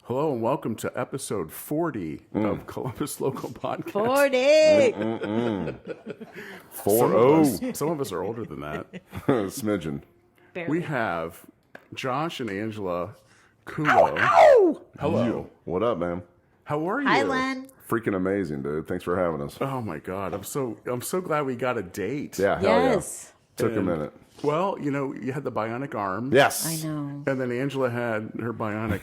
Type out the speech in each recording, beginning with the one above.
Hello and welcome to episode 40 of Columbus Local Podcast. 40. Some of us are older than that. Smidgen. Barely. We have Josh and Angela Kulow. Hello. What up, man? How are you? Hi, Len. Freaking amazing, dude. Thanks for having us. Oh my God, I'm so glad we got a date. Yeah, hell Yes. yeah. Took a minute. Well, you had the bionic arm. Yes. I know. And then Angela had her bionic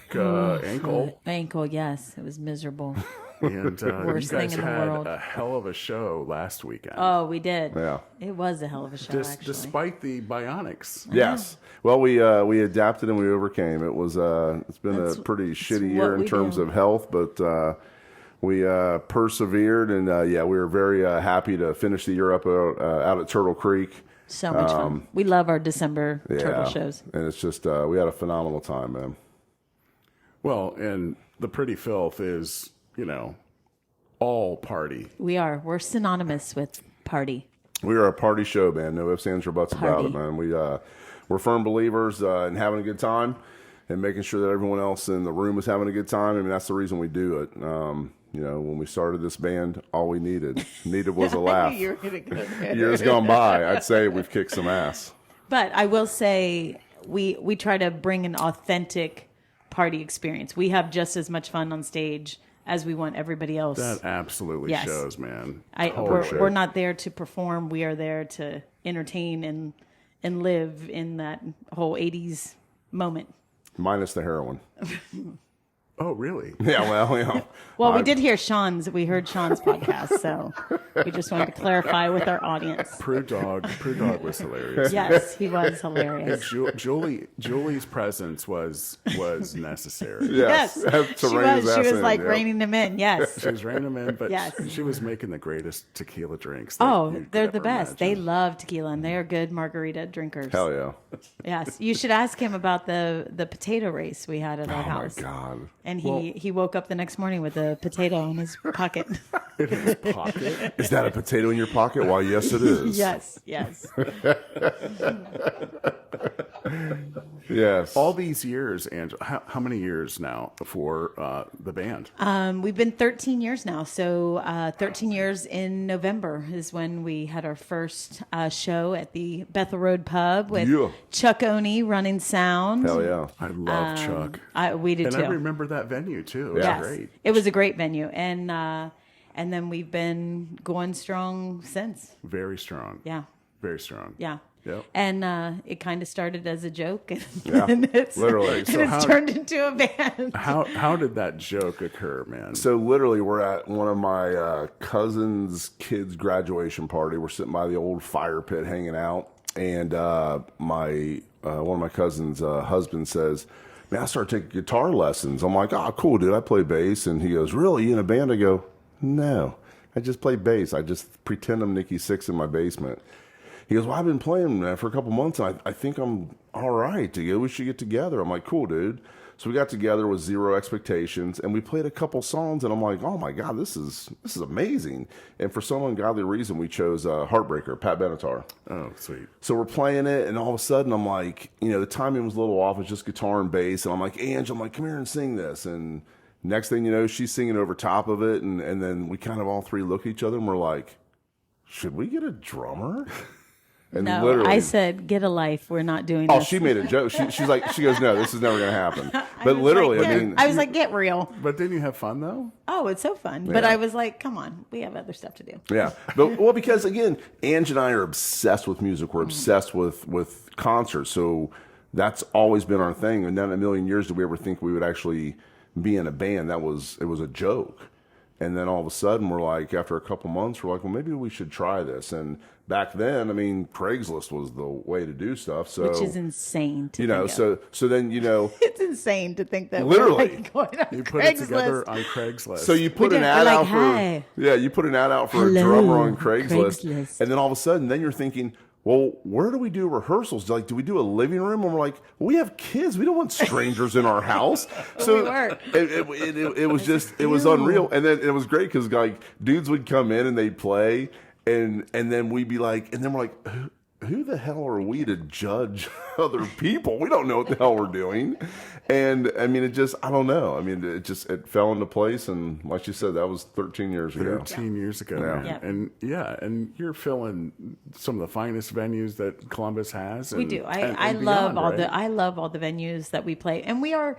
ankle. Ankle, yes. It was miserable. And Worst you guys thing in the had world. a hell of a show last weekend. Oh, we did. Yeah. It was a hell of a show, actually. Despite the bionics. Yes. Well, we adapted and we overcame. It was it's been a pretty shitty year in terms of health, but we persevered and we were very happy to finish the year up out at Turtle Creek. So much fun. We love our December turtle shows. And it's just we had a phenomenal time, man. Well, and the Pretty Filth is, all party. We're synonymous with party. We are a party show, man. No ifs, ands, or buts about Party. it, man. We're firm believers in having a good time and making sure that everyone else in the room is having a good time. I mean, that's the reason we do it. When we started this band, all we needed was a laugh. You were gonna go there. Years gone by, I'd say we've kicked some ass. But I will say we try to bring an authentic party experience. We have just as much fun on stage as we want everybody else. That absolutely Yes. shows, man. We're not there to perform. We are there to entertain and live in that whole 80s moment. Minus the heroin. Oh, really? Yeah, well, Well, we heard Sean's podcast, so we just wanted to clarify with our audience. Prue Dog was hilarious. Yes, he was hilarious. Julie's presence was necessary. Yes. She was like reining them in. Yes. She was reining them in, but Yes. she was making the greatest tequila drinks. that Oh, you could they're the ever best. They imagine. love tequila, and they are good margarita drinkers. Hell yeah. Yes, you should ask him about the potato race we had at our Oh, my house. God. And he woke up the next morning with a potato in his pocket. In his pocket. Is that a potato in your pocket? Why, yes, it is. Yes. Yes. All these years, Angela, how many years now for the band? We've been 13 years now. So 13 years in November is when we had our first show at the Bethel Road Pub with Chuck Oney running sound. Hell yeah. I love Chuck. We did And too. I remember that venue, too. It was Yes. great. It was a great venue. And then we've been going strong since. Very strong. Yeah. Very strong. Yeah. Yep. And it kind of started as a joke, and, Yeah, literally. and So it's turned into a band. How did that joke occur, man? So literally, we're at one of my cousin's kids' graduation party. We're sitting by the old fire pit hanging out, and one of my cousin's husband says, "Man, I started taking guitar lessons." I'm like, "Oh, cool, dude. I play bass." And he goes, "Really? You in a band?" I go, "No, I just play bass. I just pretend I'm Nikki Sixx in my basement." He goes, "Well, I've been playing for a couple months, and I think I'm all right. We should get together." I'm like, "Cool, dude." So we got together with zero expectations, and we played a couple songs, and I'm like, "Oh my God, this is amazing!" And for some ungodly reason, we chose "Heartbreaker," Pat Benatar. Oh, sweet. So we're playing it, and all of a sudden, I'm like, the timing was a little off. It's just guitar and bass, and I'm like, "Ange, come here and sing this." And next thing you know, she's singing over top of it, and then we kind of all three look at each other, and we're like, "Should we get a drummer?" And No, literally, I said, "Get a life. We're not doing "Oh, this." she made a joke." She goes, "No, this is never going to happen." But literally, I was like, "Get real." But didn't you have fun, though? Oh, it's so fun. But I was like, "Come on, we have other stuff to do." yeah. Because again, Ange and I are obsessed with music. We're obsessed with concerts. So that's always been our thing. And not in a million years did we ever think we would actually be in a band. It was a joke. And then all of a sudden, we're like, after a couple months, we're like, well, maybe we should try this. And back then, Craigslist was the way to do stuff. So, Which is insane to think of. so then, It's insane to think that Literally. we're like going on You put it together Craigslist. on Craigslist. So you put We an did. ad We're out like, for "Hey." you put an ad out for Hello, a drummer on Craigslist, Craigslist. and then all of a sudden, then you're thinking, well, where do we do rehearsals? Like, do we do a living room? And we're like, well, we have kids. We don't want strangers in our house. So We were. it was just, it was unreal. And then it was great because like dudes would come in and they'd play, and then we'd be like, and then we're like, who the hell are we to judge other people? We don't know what the hell we're doing. And I mean, I don't know. I mean, it fell into place. And like you said, that was 13 years ago. 13 years ago, Yeah. man. Yeah. And you're filling some of the finest venues that Columbus has. We do. I love all the venues that we play. And we are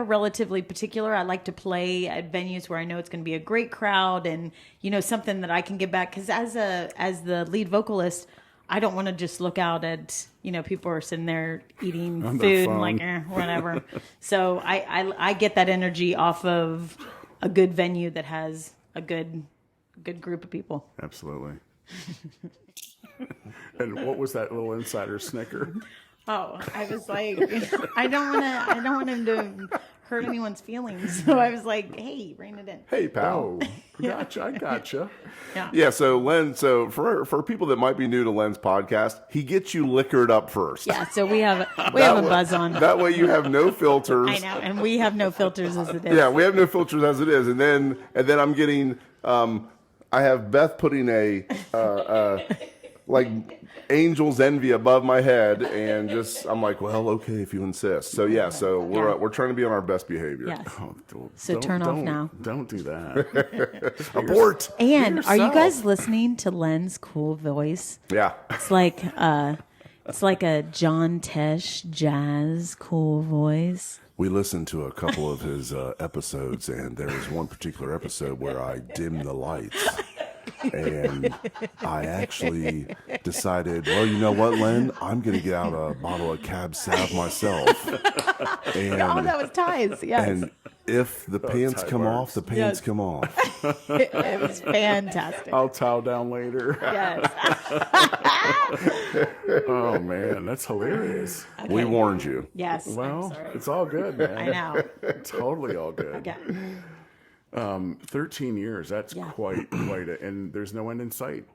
relatively particular. I like to play at venues where I know it's going to be a great crowd and, something that I can give back. Because as the lead vocalist, I don't want to just look out at, people are sitting there eating food and like, whatever. So I get that energy off of a good venue that has a good group of people. Absolutely. And what was that little insider snicker? Oh, I was like, I don't want him to hurt anyone's feelings. So I was like, hey, rein it in. Hey, pal. Oh, gotcha. I gotcha. Yeah. So Len, for people that might be new to Len's podcast, he gets you liquored up first. Yeah. So we have a buzz on. That way you have no filters. I know, and we have no filters as it is. Yeah, we have no filters as it is, and then I'm getting. I have Beth putting a like angel's envy above my head, and I'm like, well, okay, if you insist. So we're trying to be on our best behavior. Yes. Oh, So turn off now. Don't do that. Abort. And are you guys listening to Len's cool voice? Yeah. It's like a John Tesh jazz cool voice. We listened to a couple of his episodes, and there was one particular episode where I dimmed the lights. And I actually decided, well, you know what, Len? I'm going to get out a bottle of Cab Sav myself. And, that was ties. Yes. And if the pants come off, the pants come off. It was fantastic. I'll towel down later. Yes. Oh, man. That's hilarious. Okay. We warned you. Yes. Well, I'm sorry. it's all good, man. I know. Totally all good. Yeah. 13 years. That's quite and there's no end in sight.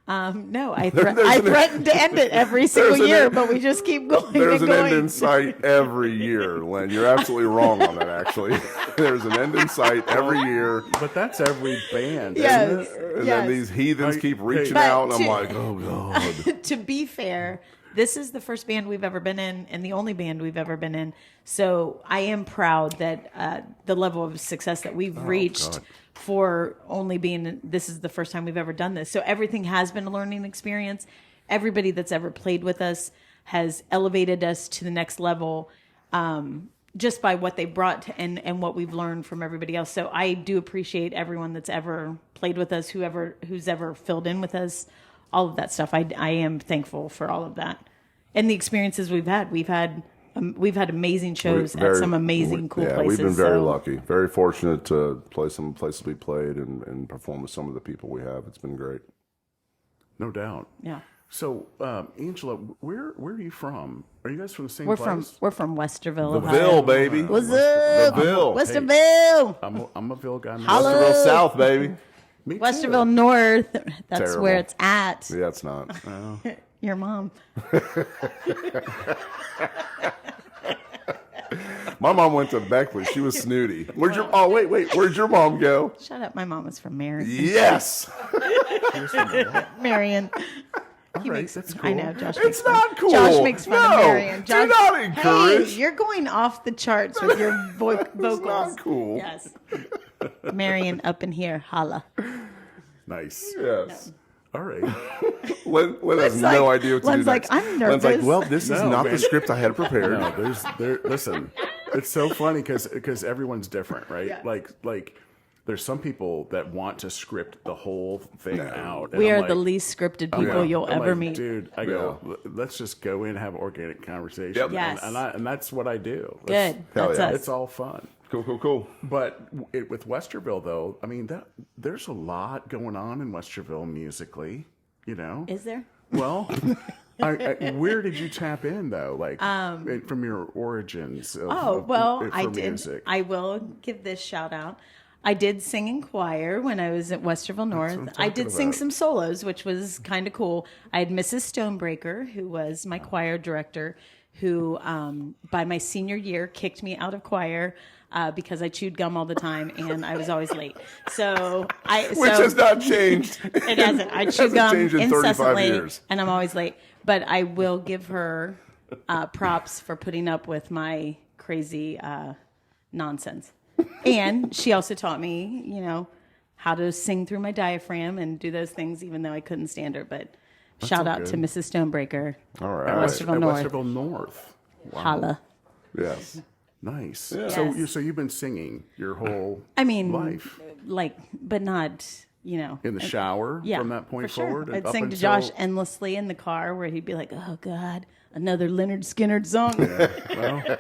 No, I threatened to end it every single year, but we just keep going. There's and an going. end in sight every year, Len. You're absolutely wrong on that, actually. There's an end in sight every year. But that's every band, Yes. isn't it? And then these heathens keep reaching out, and I'm like, oh, God. To be fair, this is the first band we've ever been in and the only band we've ever been in. So I am proud that the level of success that we've reached God. for only being, this is the first time we've ever done this. So everything has been a learning experience. Everybody that's ever played with us has elevated us to the next level just by what they brought and what we've learned from everybody else. So I do appreciate everyone that's ever played with us, who's ever filled in with us, all of that stuff. I am thankful for all of that and the experiences we've had. We've had amazing shows at some amazing cool places. We've been very lucky, very fortunate to play some places we played and perform with some of the people we have. It's been great. No doubt. Yeah. So, Angela, where are you from? Are you guys from the same We're place? from Westerville, The Ohio. Ville, baby. What's up? The Ville. Westerville. I'm a Ville guy. Holla. Westerville South, baby. Me too. Westerville North. That's Terrible. where it's at. Yeah, it's not. Your mom. My mom went to Beckley. She was snooty. Where'd your mom go? Shut up. My mom was from Marion. Yes. Marion. All right, that's cool. I know, Josh. It's not cool. Josh makes fun of Marion. Do not encourage. Hey, you're going off the charts with your vocals. It's not cool. Yes. Marion up in here. Holla. Nice. Yes. All right. Len has no idea what to Len's do like, next. I'm Len's like, nervous. well, this is No, not man. the script I had prepared. No, listen, it's so funny because everyone's different, right? Yeah. Like there's some people that want to script the whole thing out. and We I'm are like- the least scripted people you'll I'm ever like, meet. dude. I go, let's just go in and have organic conversation. Yep. Yes. and that's what I do. Good. Hell That's yeah. us. It's all fun. Cool. But with Westerville, though, I mean, there's a lot going on in Westerville musically. You know, Is there? well, where did you tap in though? Like from your origins? For I did. Music. I will give this shout out. I did sing in choir when I was at Westerville North. I did sing about. some solos, which was kind of cool. I had Mrs. Stonebreaker, who was my choir director, who, by my senior year, kicked me out of choir because I chewed gum all the time and I was always late. Which has not changed. It hasn't. I chew gum incessantly, and I'm always late. But I will give her props for putting up with my crazy nonsense. And she also taught me, how to sing through my diaphragm and do those things, even though I couldn't stand her. But shout out to Mrs. Stonebreaker. All right. At Westerville North. Wow. Holla. Yes. Nice. Yeah. So you've been singing your whole life. But not, in the shower from that point forward? I'd sing to Josh endlessly in the car where he'd be like, oh, God, another Leonard Skinner song. Yeah.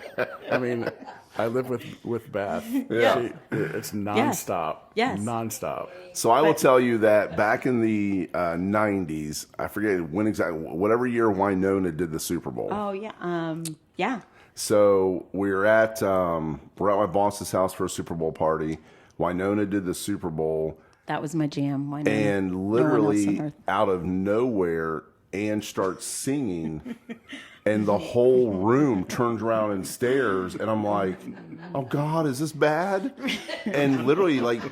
Well, I live with Beth. Yeah. It's nonstop. Yes. Nonstop. So I will tell you that back in the 90s, I forget when exactly, whatever year Winona did the Super Bowl. Oh, yeah. Yeah. So we're at my boss's house for a Super Bowl party. Winona did the Super Bowl. That was my jam. Winona. And literally out of nowhere, Ann starts singing. And the whole room turns around and stares, and I'm like, "Oh God, is this bad?" And literally, the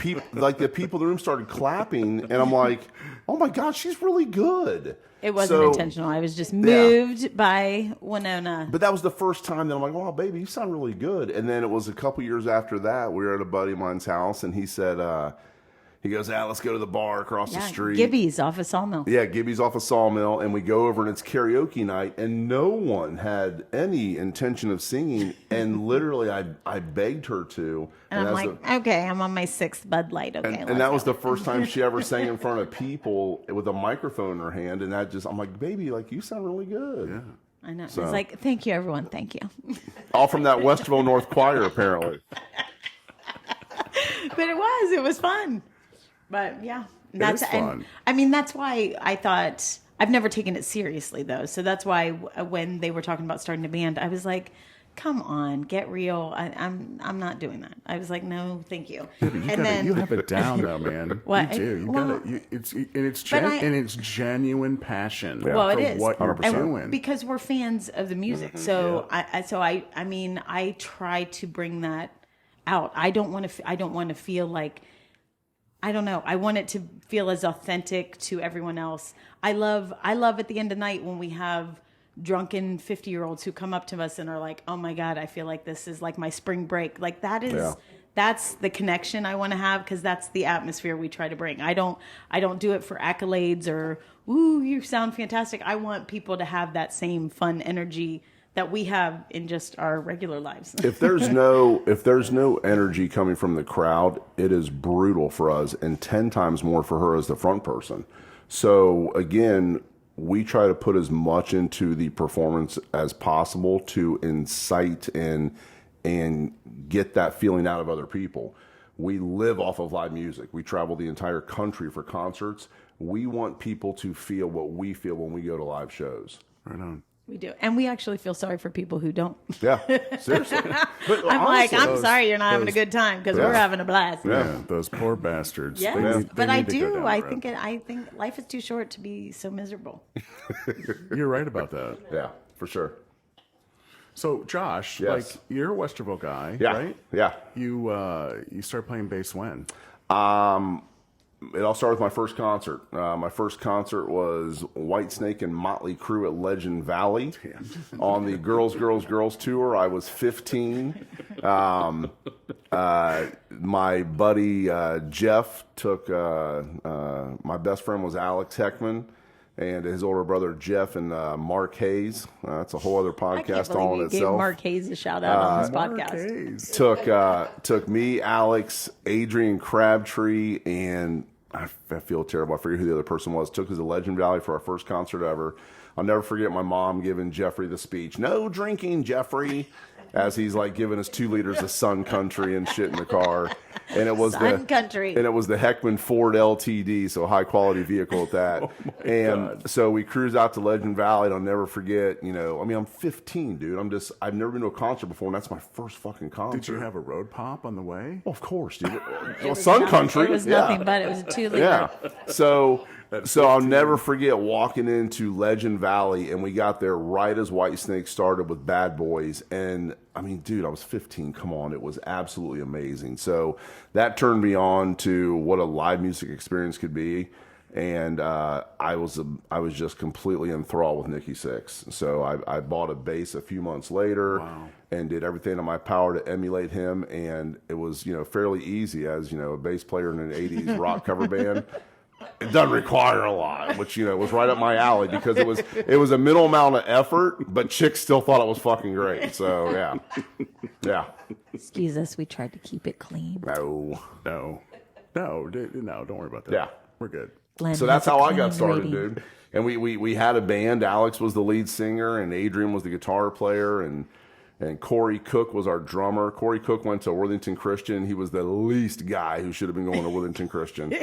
people in the room started clapping, and I'm like, "Oh my God, she's really good." It wasn't intentional. I was just moved by Winona. But that was the first time that I'm like, "Wow, baby, you sound really good." And then it was a couple years after that, we were at a buddy of mine's house, and he said, he goes, let's go to the bar across the street. Gibby's off of Sawmill. Yeah, Gibby's off of Sawmill. And we go over and it's karaoke night. And no one had any intention of singing. And literally, I begged her to. And I'm like, okay, I'm on my 6th Bud Light. Okay, and that was the first time she ever sang in front of people with a microphone in her hand. And I'm like, baby, you sound really good. Yeah. I know. So, it's like, thank you, everyone. Thank you. All from that Westerville North Choir, apparently. But it was fun. But yeah, that's fun. That's why I thought I've never taken it seriously though. So that's why when they were talking about starting a band, I was like, "Come on, get real." I'm not doing that. I was like, "No, thank you." Yeah, you have it down though, man. What? You do. You got it. It's genuine passion. Yeah. Well, for it is what you're doing because we're fans of the music. So I try to bring that out. I don't want to feel like. I don't know. I want it to feel as authentic to everyone else. I love at the end of the night when we have drunken 50-year-olds who come up to us and are like, "Oh my God, I feel like this is like my spring break." Like that's the connection I want to have because that's the atmosphere we try to bring. I don't do it for accolades or, "Ooh, you sound fantastic." I want people to have that same fun energy that we have in just our regular lives. If there's no energy coming from the crowd, it is brutal for us and 10 times more for her as the front person. So again, we try to put as much into the performance as possible to incite and get that feeling out of other people. We live off of live music. We travel the entire country for concerts. We want people to feel what we feel when we go to live shows. Right on. We do. And we actually feel sorry for people who don't. Yeah, seriously. But I'm sorry you're not having a good time because we're having a blast. Yeah, those poor bastards. Yes, but I do. I think life is too short to be so miserable. You're right about that. Yeah, for sure. So, Josh, you're a Westerville guy, right? Yeah. You started playing bass when? It all started with my first concert. My first concert was Whitesnake and Motley Crue at Legend Valley on the Girls, Girls, Girls tour. I was 15. My buddy Jeff took, my best friend was Alex Heckman, and his older brother Jeff and Mark Hayes. That's a whole other podcast all in itself. Gave Mark Hayes a shout out on this podcast. Took me, Alex, Adrian Crabtree, and I feel terrible. I forget who the other person was. Took us to Legend Valley for our first concert ever. I'll never forget my mom giving Jeffrey the speech. "No drinking, Jeffrey." as he's like giving us 2 liters of Sun Country and shit in the car. And it was Sun Country. And it was the Heckman Ford LTD, so high quality vehicle at that. So we cruise out to Legend Valley, and I'll never forget, you know, I mean, I'm 15, dude. I've never been to a concert before, and that's my first fucking concert. Did you have a road pop on the way? Well, of course, dude. Well, Sun Country. It was nothing but it was a 2-liter. Yeah. So I'll never forget walking into Legend Valley, and we got there right as Whitesnake started with Bad Boys. And I mean, dude, I was 15. Come on. It was absolutely amazing. So that turned me on to what a live music experience could be. And I was just completely enthralled with Nikki Sixx. So I bought a bass a few months later. Wow. And did everything in my power to emulate him. And it was, you know, fairly easy as, you know, a bass player in an 80s rock cover band. It doesn't require a lot, which, you know, was right up my alley because it was a minimal amount of effort, but chicks still thought it was fucking great. So, yeah. Excuse us, we tried to keep it clean. No, don't worry about that. Yeah. We're good. Glenn So that's has a how I clean got started, rating. dude. And we had a band. Alex was the lead singer, and Adrian was the guitar player, and Corey Cook was our drummer. Corey Cook went to Worthington Christian. He was the least guy who should have been going to Worthington Christian.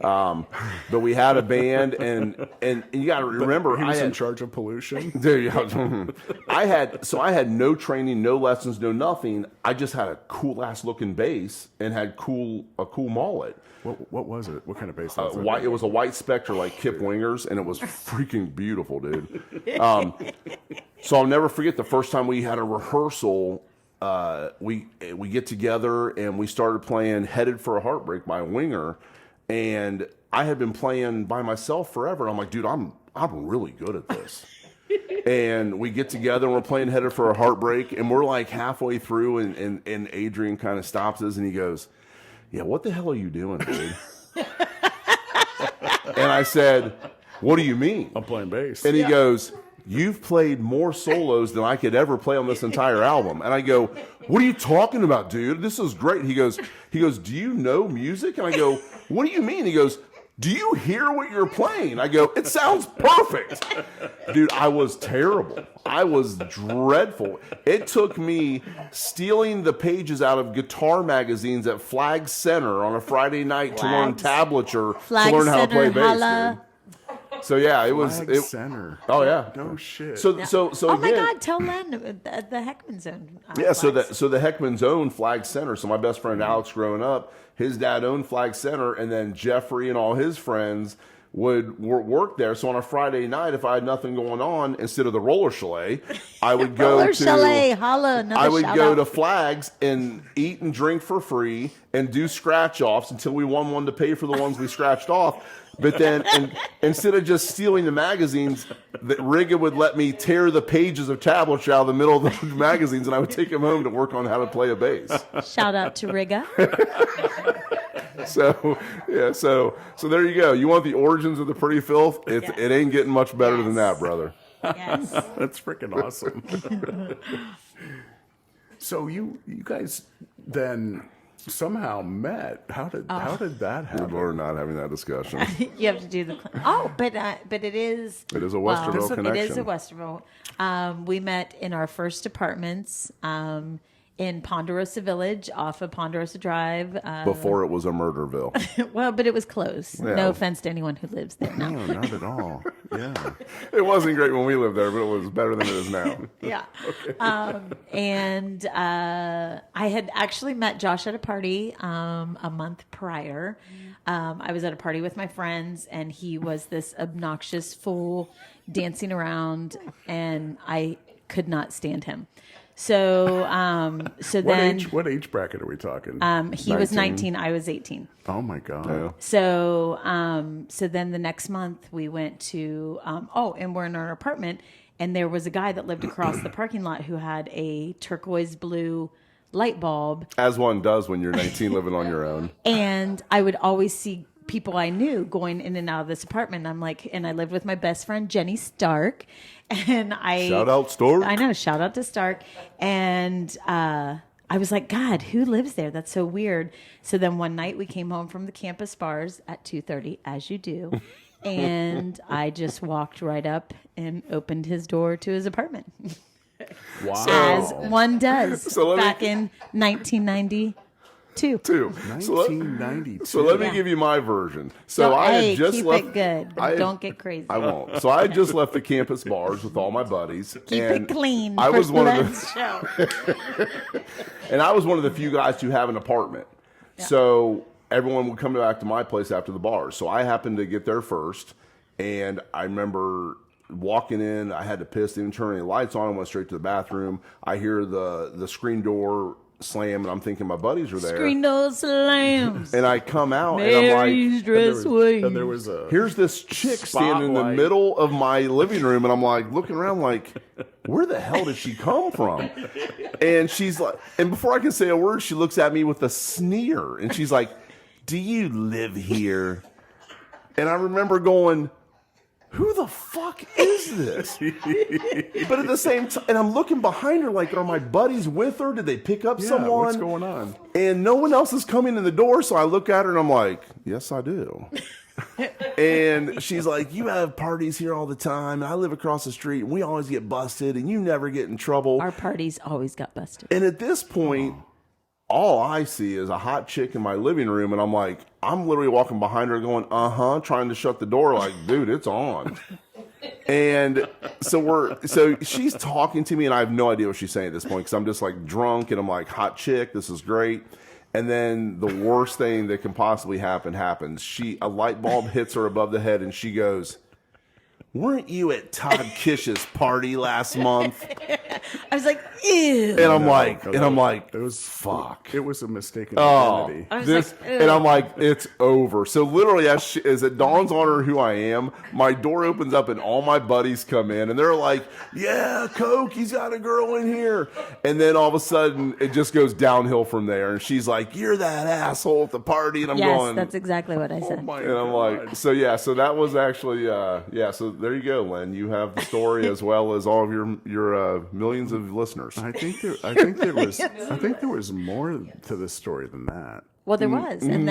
But we had a band, and you got to remember, He was I in had, charge of pollution. dude, I had no training, no lessons, no nothing. I just had a cool ass looking bass and had a cool mullet. What was it? What kind of bass was it? It was a white Spectre like Kip Wingers, and it was freaking beautiful, dude. So I'll never forget the first time we had a rehearsal. We get together and we started playing "Headed for a Heartbreak" by Winger, and I had been playing by myself forever. I'm like, dude, I'm really good at this. And we get together and we're playing "Headed for a Heartbreak," and we're like halfway through, and Adrian kind of stops us and he goes, "Yeah, what the hell are you doing, dude?" And I said, "What do you mean?" I'm playing bass. And he goes, "You've played more solos than I could ever play on this entire album." And I go, "What are you talking about, dude? This is great." He goes, "Do you know music?" And I go, "What do you mean?" He goes, "Do you hear what you're playing?" I go, "It sounds perfect." Dude, I was terrible. I was dreadful. It took me stealing the pages out of guitar magazines at Flag Center on a Friday night to learn tablature Flag to learn how to play Center, bass, holla. dude. So yeah, it was. Flag Center. Oh yeah. No shit. So Oh my again, God! Tell Len the Heckman Zone. yeah. So the Heckman's own Flag Center. So my best friend Alex, growing up, his dad owned Flag Center, and then Jeffrey and all his friends would work there. So on a Friday night, if I had nothing going on, instead of the roller chalet, I would go Roller to chalet, holla, another I would shout go out. to Flags and eat and drink for free and do scratch offs until we won one to pay for the ones we scratched off. But then, instead of just stealing the magazines, Riga would let me tear the pages of tablature out of the middle of the magazines, and I would take them home to work on how to play a bass. Shout out to Riga. So yeah, so there you go. You want the origins of the Pretty Filth? It ain't getting much better than that, brother. Yes. That's freaking awesome. So you guys then somehow met. How did that happen? We're not having that discussion. You have to do the. But it is. It is a Westerville connection. It is a Westerville. We met in our first apartments in Ponderosa Village, off of Ponderosa Drive. Before it was a Murderville. Well, but it was close. Yeah. No offense to anyone who lives there now. No, not at all. Yeah. It wasn't great when we lived there, but it was better than it is now. Yeah. And I had actually met Josh at a party a month prior. I was at a party with my friends, and he was this obnoxious fool dancing around, and I could not stand him. So, What age bracket are we talking? he was 19, I was 18. Oh my God. Yeah. So, so then the next month we went to, and we're in our apartment, and there was a guy that lived across the parking lot who had a turquoise blue light bulb. As one does when you're 19 living on your own. And I would always see people I knew going in and out of this apartment. I'm like, and I lived with my best friend, Jenny Stark. And Shout out Stark. I know, shout out to Stark. And I was like, God, who lives there? That's so weird. So then one night we came home from the campus bars at 2:30, as you do. And I just walked right up and opened his door to his apartment. Wow. As one does. So let me- back in 1992. Two. 1992. So let me Yeah. give you my version. So Don't- I hey, had just keep left. it good, but don't get crazy. I won't. So I had just left the campus bars with all my buddies. Keep and it clean. I for was one of Glenn's the, show. and I was one of the few guys to have an apartment. So everyone would come back to my place after the bars. So I happened to get there first, and I remember walking in. I had to piss, didn't turn any lights on. I went straight to the bathroom. I hear the screen door slam, and I'm thinking my buddies are there. Screen door slams. And I come out, and I'm like, Mary's dress way. and there was a here's this chick standing in the Spotlight. middle of my living room, and I'm like looking around like, where the hell did she come from? And she's like, and before I can say a word, she looks at me with a sneer, and she's like, do you live here? And I remember going, who the fuck is this? But at the same time, and I'm looking behind her like, are my buddies with her? Did they pick up yeah, someone? what's going on? And no one else is coming in the door, so I look at her and I'm like, yes, I do. And she's like, you have parties here all the time, and I live across the street, and we always get busted, and you never get in trouble. Our parties always got busted. And at this point, all I see is a hot chick in my living room, and I'm like, I'm literally walking behind her going, trying to shut the door like, dude, it's on. And so she's talking to me, and I have no idea what she's saying at this point because I'm just like drunk, and I'm like, hot chick, this is great. And then the worst thing that can possibly happen happens. A light bulb hits her above the head, and she goes, weren't you at Todd Kish's party last month? I was like, ew. And I'm like, it was fuck. It was a mistaken Oh, identity. I was this, like, and I'm like, it's over. So literally, as it dawns on her who I am, my door opens up and all my buddies come in, and they're like, "Yeah, Coke, he's got a girl in here." And then all of a sudden, it just goes downhill from there. And she's like, "You're that asshole at the party," and I'm yes, going, that's exactly what I Oh said. my and I'm God. like, so yeah, so that was actually, so there you go, Len. You have the story as well as all of your millions of listeners. I think there was more to this story than that. Well, there was, and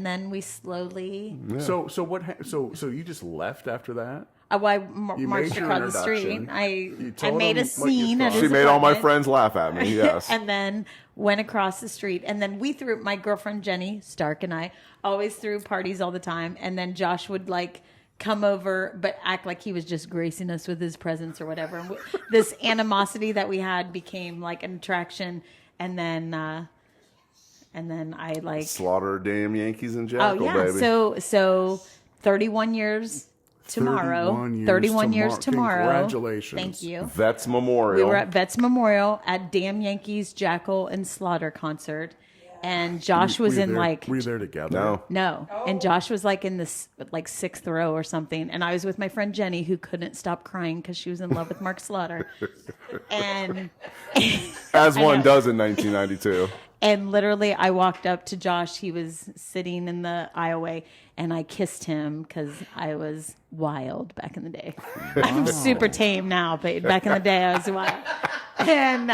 then we slowly. So you just left after that? I You marched made your across the street. introduction. You I told made them a what you scene at thought. his She made all my apartment. friends laugh at me. Yes. And then went across the street. And then we threw, my girlfriend Jenny Stark and I always threw parties all the time. And then Josh would like come over, but act like he was just gracing us with his presence or whatever. And this animosity that we had became like an attraction. And then I like, Slaughter damn Yankees and oh Jackal, yeah. baby. So 31 years tomorrow. 31 years tomorrow. Congratulations. Thank you. Vets Memorial. We were at Vets Memorial at Damn Yankees Jackal and Slaughter concert, and Josh was in like were you there together? No. no, and Josh was like in this like sixth row or something, and I was with my friend Jenny who couldn't stop crying because she was in love with Mark Slaughter, and As I one know. does in 1992. And literally, I walked up to Josh. He was sitting in the aisleway, and I kissed him because I was wild back in the day. I'm super tame now, but back in the day, I was wild. And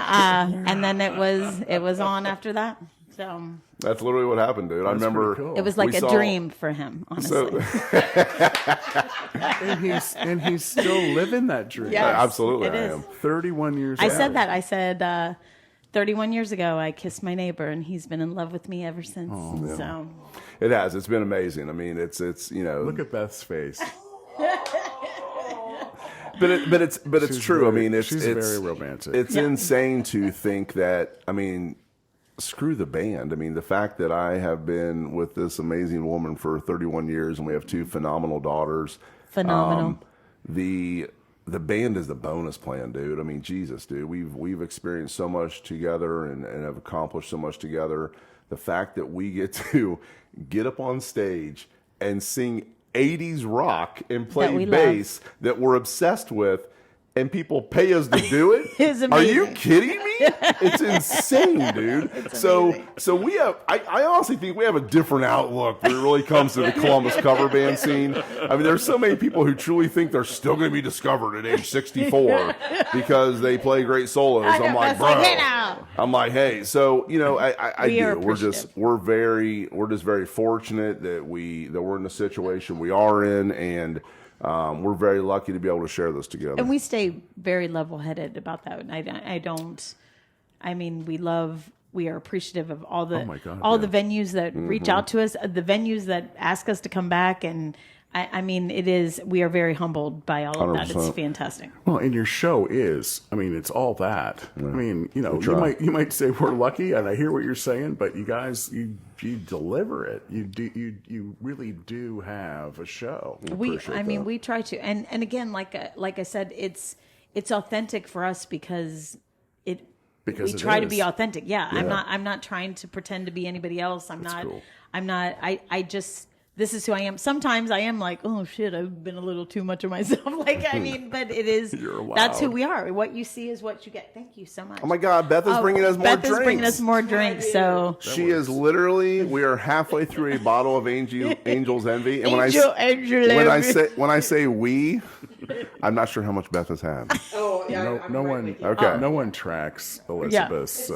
then it was on after that. So That's literally what happened, dude. I remember. pretty cool. it was like We a saw- dream for him, honestly. And he's still living that dream. Yes, Absolutely, it I is. am. 31 years I old. said that. I said 31 years ago, I kissed my neighbor, and he's been in love with me ever since. So It has. It's been amazing. I mean, it's Look at Beth's face. but it's She's true. very- I mean, she's it's very romantic. It's insane to think that. I mean, screw the band. I mean, the fact that I have been with this amazing woman for 31 years, and we have two phenomenal daughters. phenomenal. The band is the bonus plan, dude. I mean, Jesus, dude. We've experienced so much together and have accomplished so much together. The fact that we get to get up on stage and sing 80s rock and That play we bass that we're obsessed with, and people pay us to do it. It's Are you amazing. kidding me? It's insane, dude. So we have. I honestly think we have a different outlook when it really comes to the Columbus cover band scene. I mean, there's so many people who truly think they're still going to be discovered at age 64 because they play great solos. I'm like, that's bro. like, hey now. I'm like, hey. So I We are do. We're appreciative. just very fortunate that we're in the situation we are in, and we're very lucky to be able to share this together. And we stay very level-headed about that. And we are appreciative of all the the venues that reach out to us, the venues that ask us to come back, and we are very humbled by all of that. 100%. It's fantastic. Well, and your show is, it's all that. try. You might say we're lucky, and I hear what you're saying, but you guys, you deliver it. You really do have a show. We try to, and again, like I said, it's authentic for us because we try to be authentic. Yeah, Yeah. I'm not trying to pretend to be anybody else. Cool. This is who I am. Sometimes I am like, oh shit, I've been a little too much of myself. But it is, that's who we are. What you see is what you get. Thank you so much. Oh my God, Beth is bringing us more drinks. Beth is bringing us more drinks. So she is literally, we are halfway through a bottle of Angel's Envy. And when I say we, I'm not sure how much Beth has had. No one tracks Elizabeth's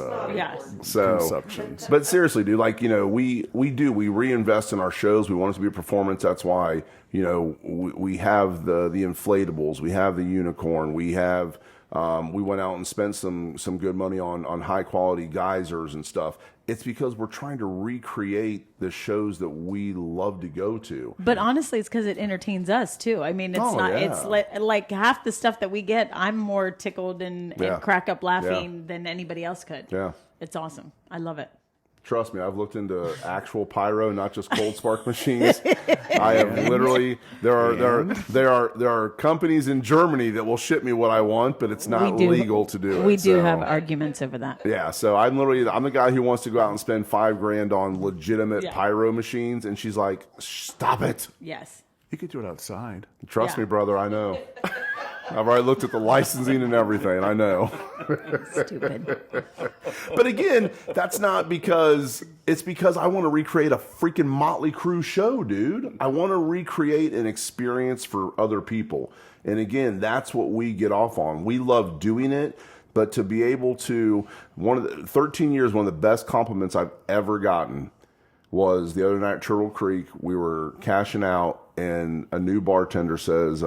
consumptions. But seriously, dude, we reinvest in our shows. We want it to be a performance. That's why, we have the inflatables, we have the unicorn, we have, we went out and spent some good money on high quality geysers and stuff. It's because we're trying to recreate the shows that we love to go to. But honestly, it's because it entertains us too. It's like half the stuff that we get, I'm more tickled and crack up laughing than anybody else could. Yeah. It's awesome. I love it. Trust me, I've looked into actual pyro, not just cold spark machines. I have literally there are companies in Germany that will ship me what I want, but it's not legal to do it. We do have arguments over that. Yeah, so I'm the guy who wants to go out and spend $5,000 on legitimate pyro machines, and she's like, "Stop it." Yes. You could do it outside. Trust me, brother, I know. I've already looked at the licensing and everything. I know. Stupid. But again, that's not because it's because I want to recreate a freaking Motley Crue show, dude. I want to recreate an experience for other people. And again, that's what we get off on. We love doing it, but to be able to 13 years, one of the best compliments I've ever gotten was the other night at Turtle Creek. We were cashing out, and a new bartender says,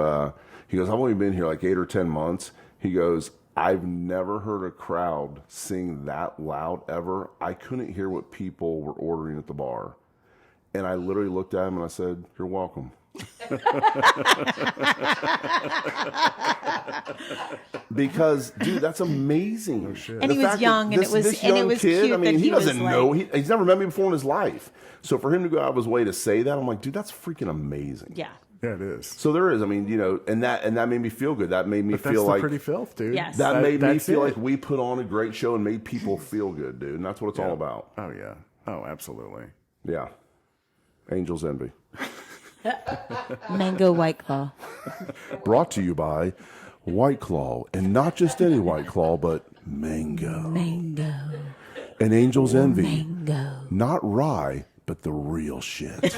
he goes, I've only been here like 8 or 10 months. He goes, I've never heard a crowd sing that loud ever. I couldn't hear what people were ordering at the bar. And I literally looked at him and I said, you're welcome. Because, dude, that's amazing. Oh, shit. And he was young, and it was kid, cute that he doesn't know. like... He's never met me before in his life. So for him to go out of his way to say that, I'm like, dude, that's freaking amazing. Yeah. Yeah, it is. So there is. And that made me feel good. That made me feel like Pretty Filth, dude. Yes. That made me feel like we put on a great show and made people feel good, dude. And that's what it's all about. Oh yeah. Oh, absolutely. Yeah. Angel's Envy. Mango White Claw. Brought to you by White Claw, and not just any White Claw, but mango. Mango. And Angel's Envy. Mango. Not rye, but the real shit.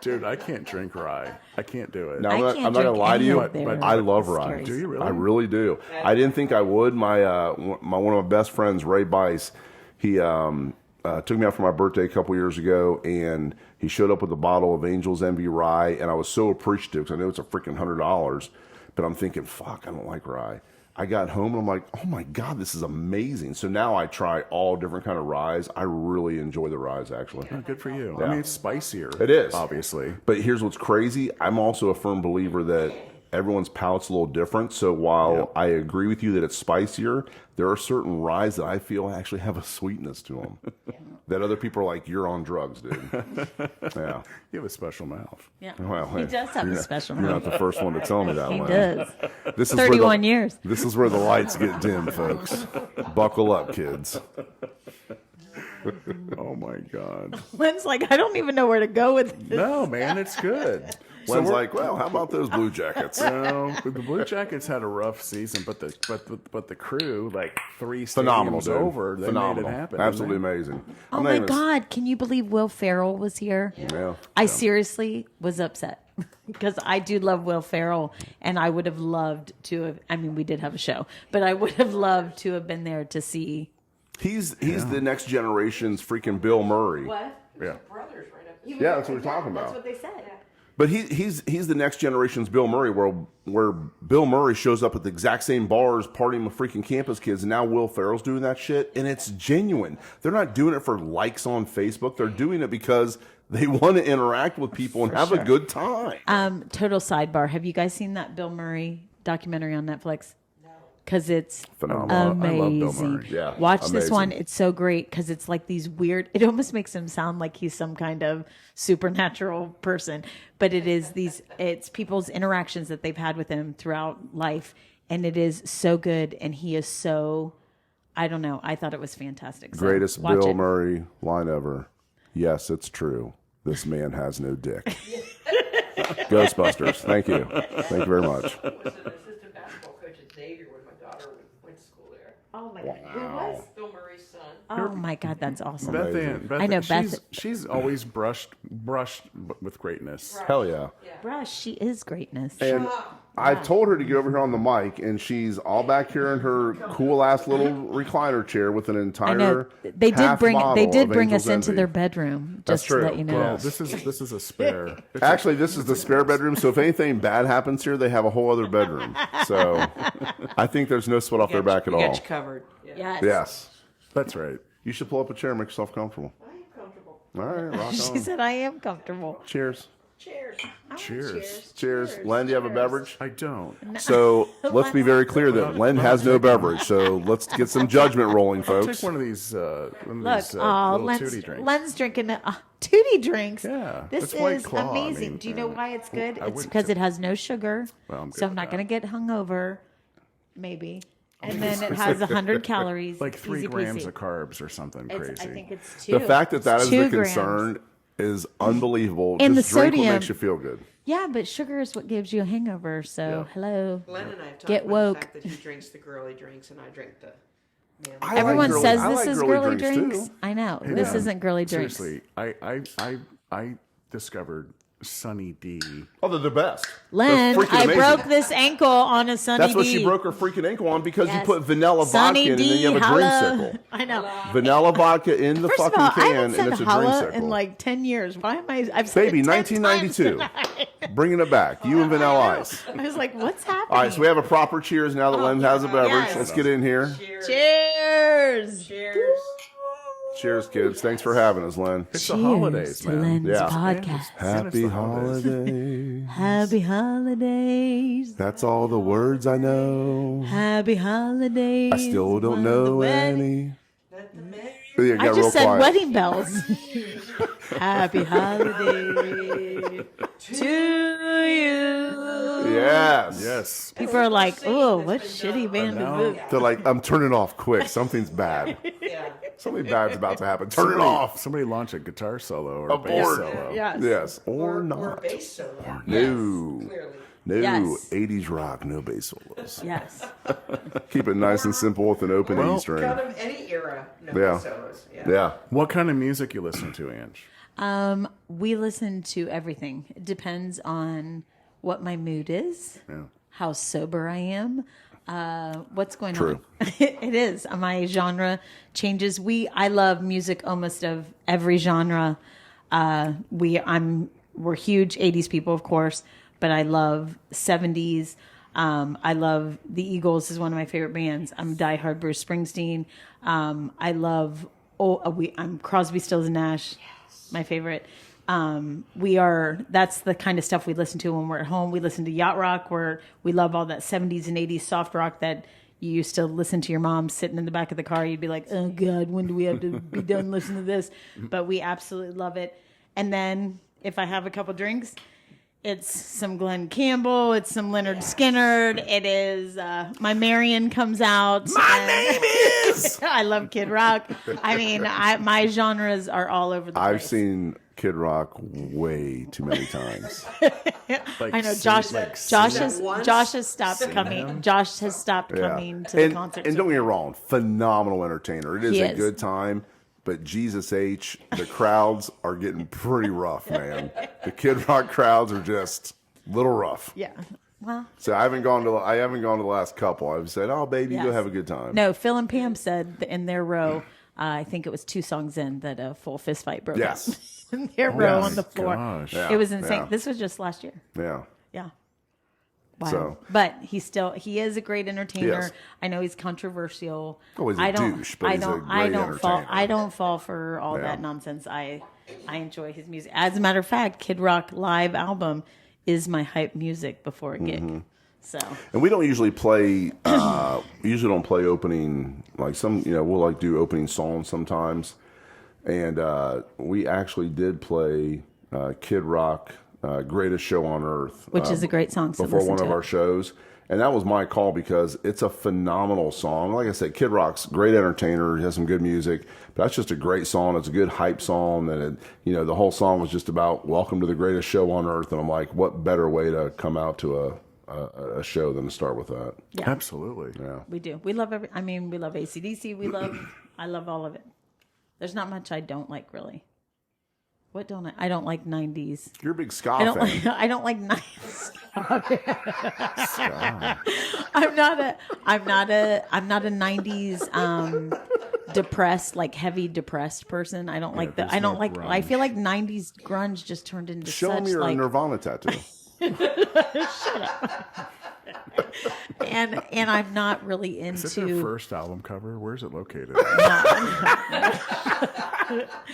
Dude, I can't drink rye. I can't do it. No, I I'm not gonna lie to you, but I love rye. Do you really? I really do. I didn't think I would. One of my best friends, Ray Bice, he took me out for my birthday a couple years ago, and he showed up with a bottle of Angel's Envy rye, and I was so appreciative because I know it's a freaking $100, but I'm thinking, fuck, I don't like rye. I got home and I'm like, oh my God, this is amazing. So now I try all different kind of ryes. I really enjoy the ryes, actually. Oh, good for you. Yeah. I mean, it's spicier. It is. Obviously. But here's what's crazy. I'm also a firm believer that everyone's palate's a little different. So while I agree with you that it's spicier, there are certain ryes that I feel actually have a sweetness to them that other people are like, you're on drugs, dude. Yeah. You have a special mouth. Yeah. Well, He does have a special You're mouth. not the first one to tell me that He one. does. This is 31 years. This is where the lights get dim, folks. Buckle up, kids. Oh my God. Lynn's like, I don't even know where to go with this. No, man, it's good. Lynn's like, well, how about those Blue Jackets? No, the Blue Jackets had a rough season, but the crew, like 3 Phenomenal, stadiums dude. over, they Phenomenal. made it happen. Absolutely amazing. Oh I'm not my even- God. Can you believe Will Ferrell was here? Yeah. I seriously was upset because I do love Will Ferrell, and I would have loved to have, I mean, we did have a show, but I would have loved to have been there to see. He's the next generation's freaking Bill Murray. What? Yeah. Brothers right up. Yeah, that's what we're talking about. That's what they said. But he's the next generation's Bill Murray, where Bill Murray shows up at the exact same bars partying with freaking campus kids, and now Will Ferrell's doing that shit, and it's genuine. They're not doing it for likes on Facebook. They're doing it because they want to interact with people and have a good time. Total sidebar. Have you guys seen that Bill Murray documentary on Netflix? Because it's Phenomenal. amazing. I love Bill Murray. Yeah, Watch this amazing. one. It's so great because it's like these weird. It almost makes him sound like he's some kind of supernatural person, but it's people's interactions that they've had with him throughout life, and it is so good. And he is so, I don't know. I thought it was fantastic. So Greatest watch Bill it. Murray line ever. Yes, it's true. This man has no dick. Ghostbusters. Thank you. Thank you very much. I was an assistant basketball coach at Xavier when my daughter went to school there. Oh my God! Who was? Bill Murray's son. Oh my God! That's awesome. Beth Ann, I know she's, Beth- she's always brushed with greatness. Hell yeah. Brush, she is greatness. And I've told her to get over here on the mic, and she's all back here in her cool ass little recliner chair with an entire. I know they did half bring bottle of us Angel's into Envy. their bedroom. That's Just true. to let you know. Well, this is a spare. Actually, this is the spare bedroom, so if anything bad happens here, they have a whole other bedroom. So I think there's no sweat off their back at We got all. you covered. Yeah. Yes. Yes. That's right. You should pull up a chair and make yourself comfortable. I am comfortable. All right, rock She on. said, "I am comfortable." Cheers. Cheers. Cheers. Cheers. Len, do you have a beverage? I don't. So let's be very clear that Len has no beverage. So let's get some judgment rolling, Take folks. one of these. Look, Little Len's, tootie drinks. Len's drinking tootie drinks. Yeah, This it's White is Claw. I amazing. mean, Do you know why it's good? I It's wouldn't because say- it has no sugar. Well, I'm good so I'm with not that. going to get hungover, maybe. And then it has 100 calories. Like 3 easy grams peasy. of carbs or something crazy. I think it's 2. The fact that that It's is the 2 grams. concern is unbelievable. And Just the drink what sodium- makes you feel good. Yeah, but sugar is what gives you a hangover. So, hello. Glenn and I have talked Get about woke. the fact that he drinks the girly drinks and I drink the manly. I like Everyone girly- says I this like is girly girly drinks, drinks. too. I know. Hey, This man, isn't girly drinks. Seriously, I discovered Sunny D. Oh, they're the best. Len, They're freaking I amazing. broke this ankle on a Sunny That's what D. she broke her freaking ankle on because you Yes. put vanilla Sunny vodka in D, and then you have a holla. dreamsicle. I know. Vanilla vodka in the First of fucking all, I can haven't and said it's a holla dreamsicle. in like 10 years. Why am I? I've said Baby, it 10 1992. times tonight. Bringing it back. You and Vanilla Ice. I was like, what's happening? All right, so we have a proper cheers now that Len has a beverage. yes. Let's get in here. Cheers. Cheers. Cheers, kids. Thanks for having us, Len. It's the holidays, to man. Len's Yeah. podcast. Happy the holidays. holidays. Happy holidays. That's all the words I know. Happy holidays. I still don't when the know wedding- any. Yeah, it I got just real said quiet. wedding bells. Happy holiday to you. Yes. Yes. People are like, oh, what shitty band now- is this? They're like, I'm turning off quick. Something's bad. Yeah. Something bad's about to happen. Turn it off. Somebody launch a guitar solo or a bass Abort. solo. Yes. Yes. Or Or not. bass solo. No. Clearly. No. Yes. 80s rock, no bass solos. Yes. Keep it nice and simple with an open E string. Kind of any era. No Yeah. solos. Yeah. What kind of music you listen to, Ange? We listen to everything. It depends on what my mood is, Yeah. how sober I am, what's going True. on. It is. My genre changes. I love music almost of every genre. We're huge 80s people, of course, but I love 70s. I love the Eagles is one of my favorite bands. I'm a diehard Bruce Springsteen. I love I'm Crosby, Stills and Nash, my favorite. That's the kind of stuff we listen to when we're at home. We listen to yacht rock, where we love all that 70s and 80s soft rock that you used to listen to your mom sitting in the back of the car. You'd be like, oh God, when do we have to be done listening to this? But we absolutely love it. And then if I have a couple drinks, it's some Glenn Campbell. It's some Leonard Skinner. It is my Marion comes out. My name is. I love Kid Rock. I mean, my genres are all over the place. I've seen Kid Rock way too many times. Like I know sing- Josh. like Josh sing- has once? Josh has stopped coming. Josh has stopped coming to the and, concerts. and don't get me wrong, phenomenal entertainer. It is He a is. good time. But Jesus H, the crowds are getting pretty rough, man. The Kid Rock crowds are just a little rough. Yeah. Well, So I haven't gone to the last couple. I've said, "Oh, baby, go Yes. have a good time." no. Phil and Pam said in their row, I think it was 2 songs in that a full fist fight broke Yes. out in their row my on the floor. gosh. Yeah. It was insane. Yeah. This was just last year. Yeah. Yeah. Wow. So- But he is a great entertainer. Yes. I know he's controversial. Oh, he's a I don't, douche, but I he's a don't, great I don't fall. entertainer. I don't fall for all Yeah. that nonsense. I enjoy his music. As a matter of fact, Kid Rock live album is my hype music before a gig. Mm-hmm. So And we don't usually play. We usually don't play opening. Like some, we'll like do opening songs sometimes. And we actually did play Kid Rock, "Greatest Show on Earth," which is a great song. So before listen one to of it. our shows. And that was my call because it's a phenomenal song. Like I said, Kid Rock's a great entertainer. He has some good music, but that's just a great song. It's a good hype song. And the whole song was just about welcome to the greatest show on earth. And I'm like, what better way to come out to a show than to start with that? Yeah. Absolutely. Yeah. We do. We love we love AC/DC. I love all of it. There's not much I don't like, really. What don't I? I don't like 90s. You're a big ska I don't fan. like. I don't like 90s. I'm not a 90s depressed, like heavy depressed person. I don't like there's I don't no like. grunge. I feel like 90s grunge just turned into Show such me your like Nirvana tattoo. and I'm not really Is it their into. first album cover? Where's it located?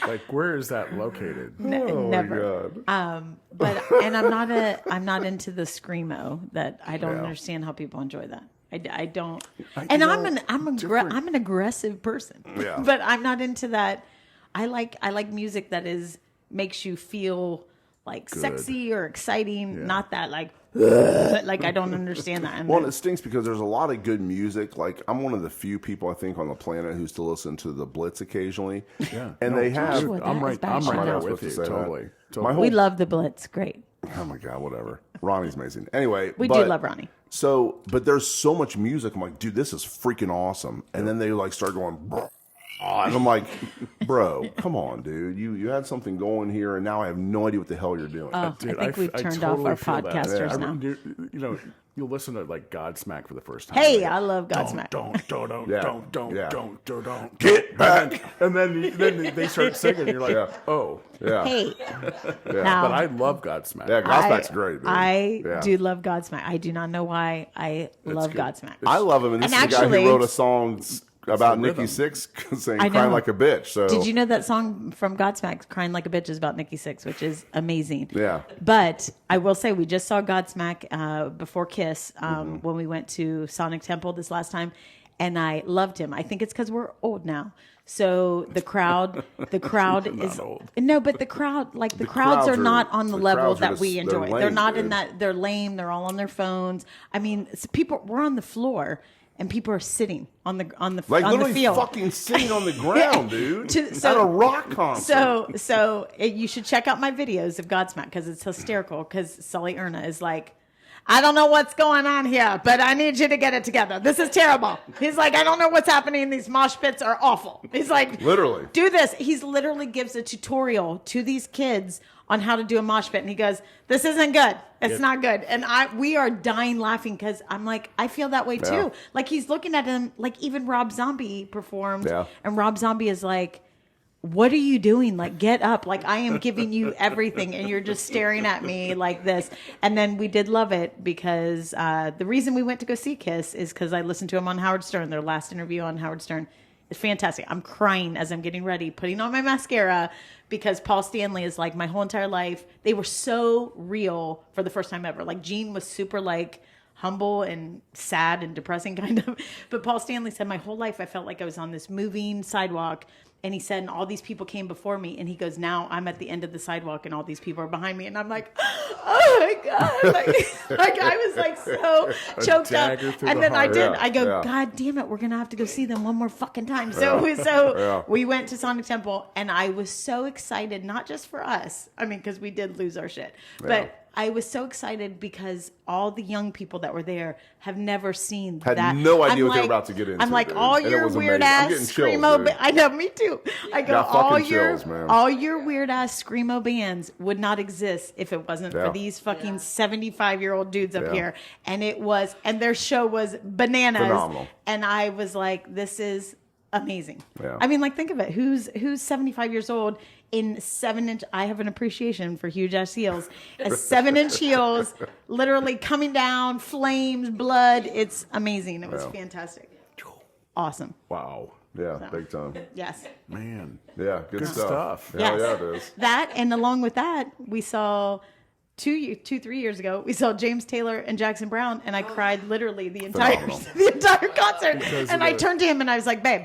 Like, where is that located? Oh Never. my God. But I'm not into the screamo that I don't Yeah. understand how people enjoy that. I don't. I- And you I'm know, I'm an aggressive person. Yeah. But I'm not into that. I like music that makes you feel like sexy or exciting, not that like I don't understand that. And Well, and it stinks because there's a lot of good music. Like, I'm one of the few people I think on the planet who still listen to the Blitz occasionally. Yeah. And they have. Joshua, I'm that right. is bad I'm shit. right I'm there not with supposed you. to say that. Totally. My whole- we love the Blitz. Great. Oh my God, whatever. Ronnie's amazing. Anyway, We do love Ronnie. So, but there's so much music. I'm like, dude, this is freaking awesome. And then they like start going, "Bruh." And I'm like, bro, come on, dude. You had something going here, and now I have no idea what the hell you're doing. Dude, I think we've turned off totally our feel that. podcasters I now. mean, you'll listen to like Godsmack for the first time. Hey, Like, I love Godsmack. Don't, Yeah. don't. Get back. And then they start singing, and you're like, Yeah. oh. Yeah. Hey, But now I love Godsmack. Yeah, Godsmack's great, dude. I Yeah. do love Godsmack. I do not know why. I love good. Godsmack. I love him, and this And is the guy actually- who wrote a song about the Nikki rhythm. Sixx saying I know. "Crying Like a Bitch." So Did you know that song from Godsmack, "Crying Like a Bitch," is about Nikki Sixx, which is amazing. Yeah. But I will say, we just saw Godsmack before Kiss Mm-hmm. when we went to Sonic Temple this last time, and I loved him. I think it's because we're old now. So the crowd is old. no, but the crowd, like the crowds crowds are are- not on the the level crowds are that just- we they're enjoy. They're lame, not in dude. that. They're lame. They're all on their phones. I mean, people. We're on the floor. And people are sitting on the like on the literally field. fucking sitting on the ground, dude, So- at a rock concert? So you should check out my videos of Godsmack because it's hysterical. Because Sully Erna is like, I don't know what's going on here, but I need you to get it together. This is terrible. He's like, I don't know what's happening. These mosh pits are awful. He's like, Literally. do this. He's literally gives a tutorial to these kids on how to do a mosh pit, and he goes, "This isn't good. It's not good." And we are dying laughing because I'm like, I feel that way too. Yeah. Like he's looking at him, like even Rob Zombie performed, Yeah. and Rob Zombie is like, what are you doing? Like, get up. Like, I am giving you everything, and you're just staring at me like this. And then we did love it because the reason we went to go see Kiss is because I listened to him on Howard Stern, their last interview on Howard Stern. It's fantastic. I'm crying as I'm getting ready, putting on my mascara, because Paul Stanley is like my whole entire life. They were so real for the first time ever. Like, Gene was super like humble and sad and depressing kind of. But Paul Stanley said, my whole life I felt like I was on this moving sidewalk. And he said, and all these people came before me. And he goes, now I'm at the end of the sidewalk and all these people are behind me. And I'm like, oh my God. Like I was like so choked up. dagger through And the then I heart. did. Yeah, I go, yeah. God damn it. We're going to have to go see them one more fucking time. So we went to Sonic Temple and I was so excited, not just for us. I mean, because we did lose our shit. But I was so excited because all the young people that were there have never seen Had that. no idea I'm what they were like- about to get into, I'm like, dude. all And it your was weird amazing. I'm ass getting chills, screamo. dude. I know, me too. I go, Got fucking all your chills, man. all your weird ass screamo bands would not exist if it wasn't Yeah. for these fucking 75-year-old dudes up Yeah. here. And it was, and their show was bananas. Phenomenal. And I was like, this is amazing. Yeah. I mean, like, think of it. Who's 75 years old in 7-inch? I have an appreciation for huge ass heels. A 7-inch heels, literally coming down, flames, blood. It's amazing. It was fantastic. Awesome. Wow. Yeah, big time. Yes. Man. Yeah, good stuff. Yes. Yeah, it is. That, and along with that, we saw 3 years ago, we saw James Taylor and Jackson Browne, and I cried literally the entire concert. And I turned to him and I was like, babe,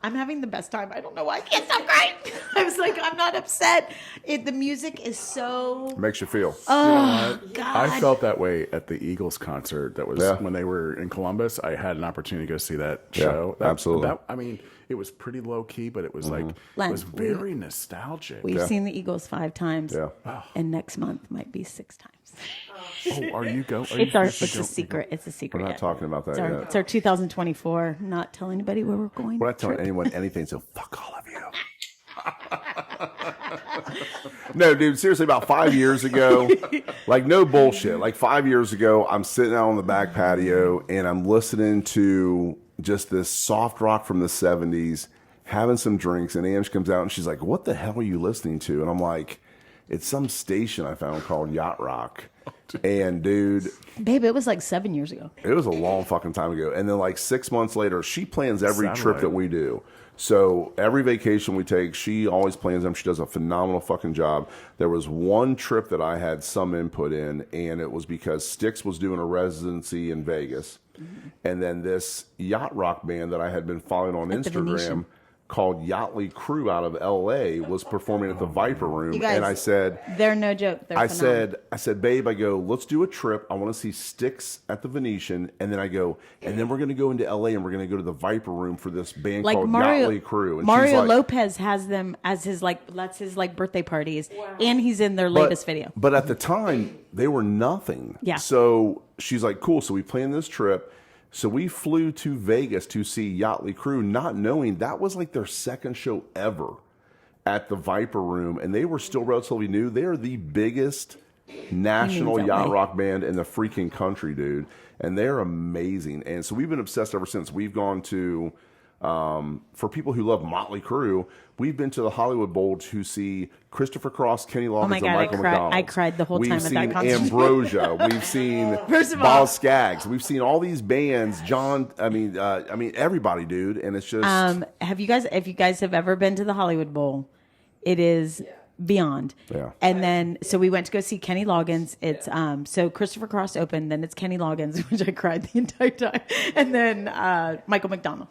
I'm having the best time. I don't know why I can't stop crying. I was like, I'm not upset. The music is so... Makes you feel. Oh, God. I felt that way at the Eagles concert. That was Yeah. when they were in Columbus. I had an opportunity to go see that Yeah, show. absolutely. I mean, it was pretty low key, but it was like, it Len, was very nostalgic. We've seen the Eagles 5 times. Yeah. And next month might be 6 times. Oh, are you going? It's a secret. It's a secret. We're not yet. talking about that It's yet. it's our 2024. Not telling anybody where we're going. We're not telling Trip. anyone anything, so fuck all of you. No, dude, seriously, about 5 years ago, like no bullshit. Like 5 years ago, I'm sitting out on the back patio and I'm listening to just this soft rock from the 70s, having some drinks, and Ange comes out and she's like, "What the hell are you listening to?" And I'm like, "It's some station I found called Yacht Rock." And dude, Babe, it was like 7 years ago. it was a long fucking time ago. And then like 6 months later, she plans every Sound trip right. that we do. So every vacation we take, she always plans them. She does a phenomenal fucking job. There was one trip that I had some input in, and it was because Styx was doing a residency in Vegas. And then this yacht rock band that I had been following on At the Venetian. Instagram called Yachtly Crew out of LA was performing at the Viper Room. You guys- And I said, They're no joke. They're I phenomenal. said, babe, I go, let's do a trip. I want to see Styx at the Venetian. And then I go, and then we're going to go into LA and we're going to go to the Viper Room for this band like called Mario, Yachtly Crew. And Mario she's like, Lopez has them as his that's his birthday parties, and he's in their latest video. But at the time, they were nothing. Yeah. So she's like, cool. So we planned this trip. So we flew to Vegas to see Yachtly Crew, not knowing that was like their second show ever at the Viper Room. And they were still relatively new. They are the biggest national that yacht way. rock band in the freaking country, dude. And they're amazing. And so we've been obsessed ever since. We've gone to, for people who love Motley Crue, we've been to the Hollywood Bowl to see Christopher Cross, Kenny Loggins, my and God, Michael McDonald. I cried the whole time We've at that seen concert. Ambrosia. We've seen First of all- Bob Skaggs. We've seen all these bands. John, I mean, everybody, dude. And it's just Have you guys? If you guys have ever been to the Hollywood Bowl, it is beyond. Yeah. And then so we went to go see Kenny Loggins. It's so Christopher Cross opened, then it's Kenny Loggins, which I cried the entire time, and then Michael McDonald.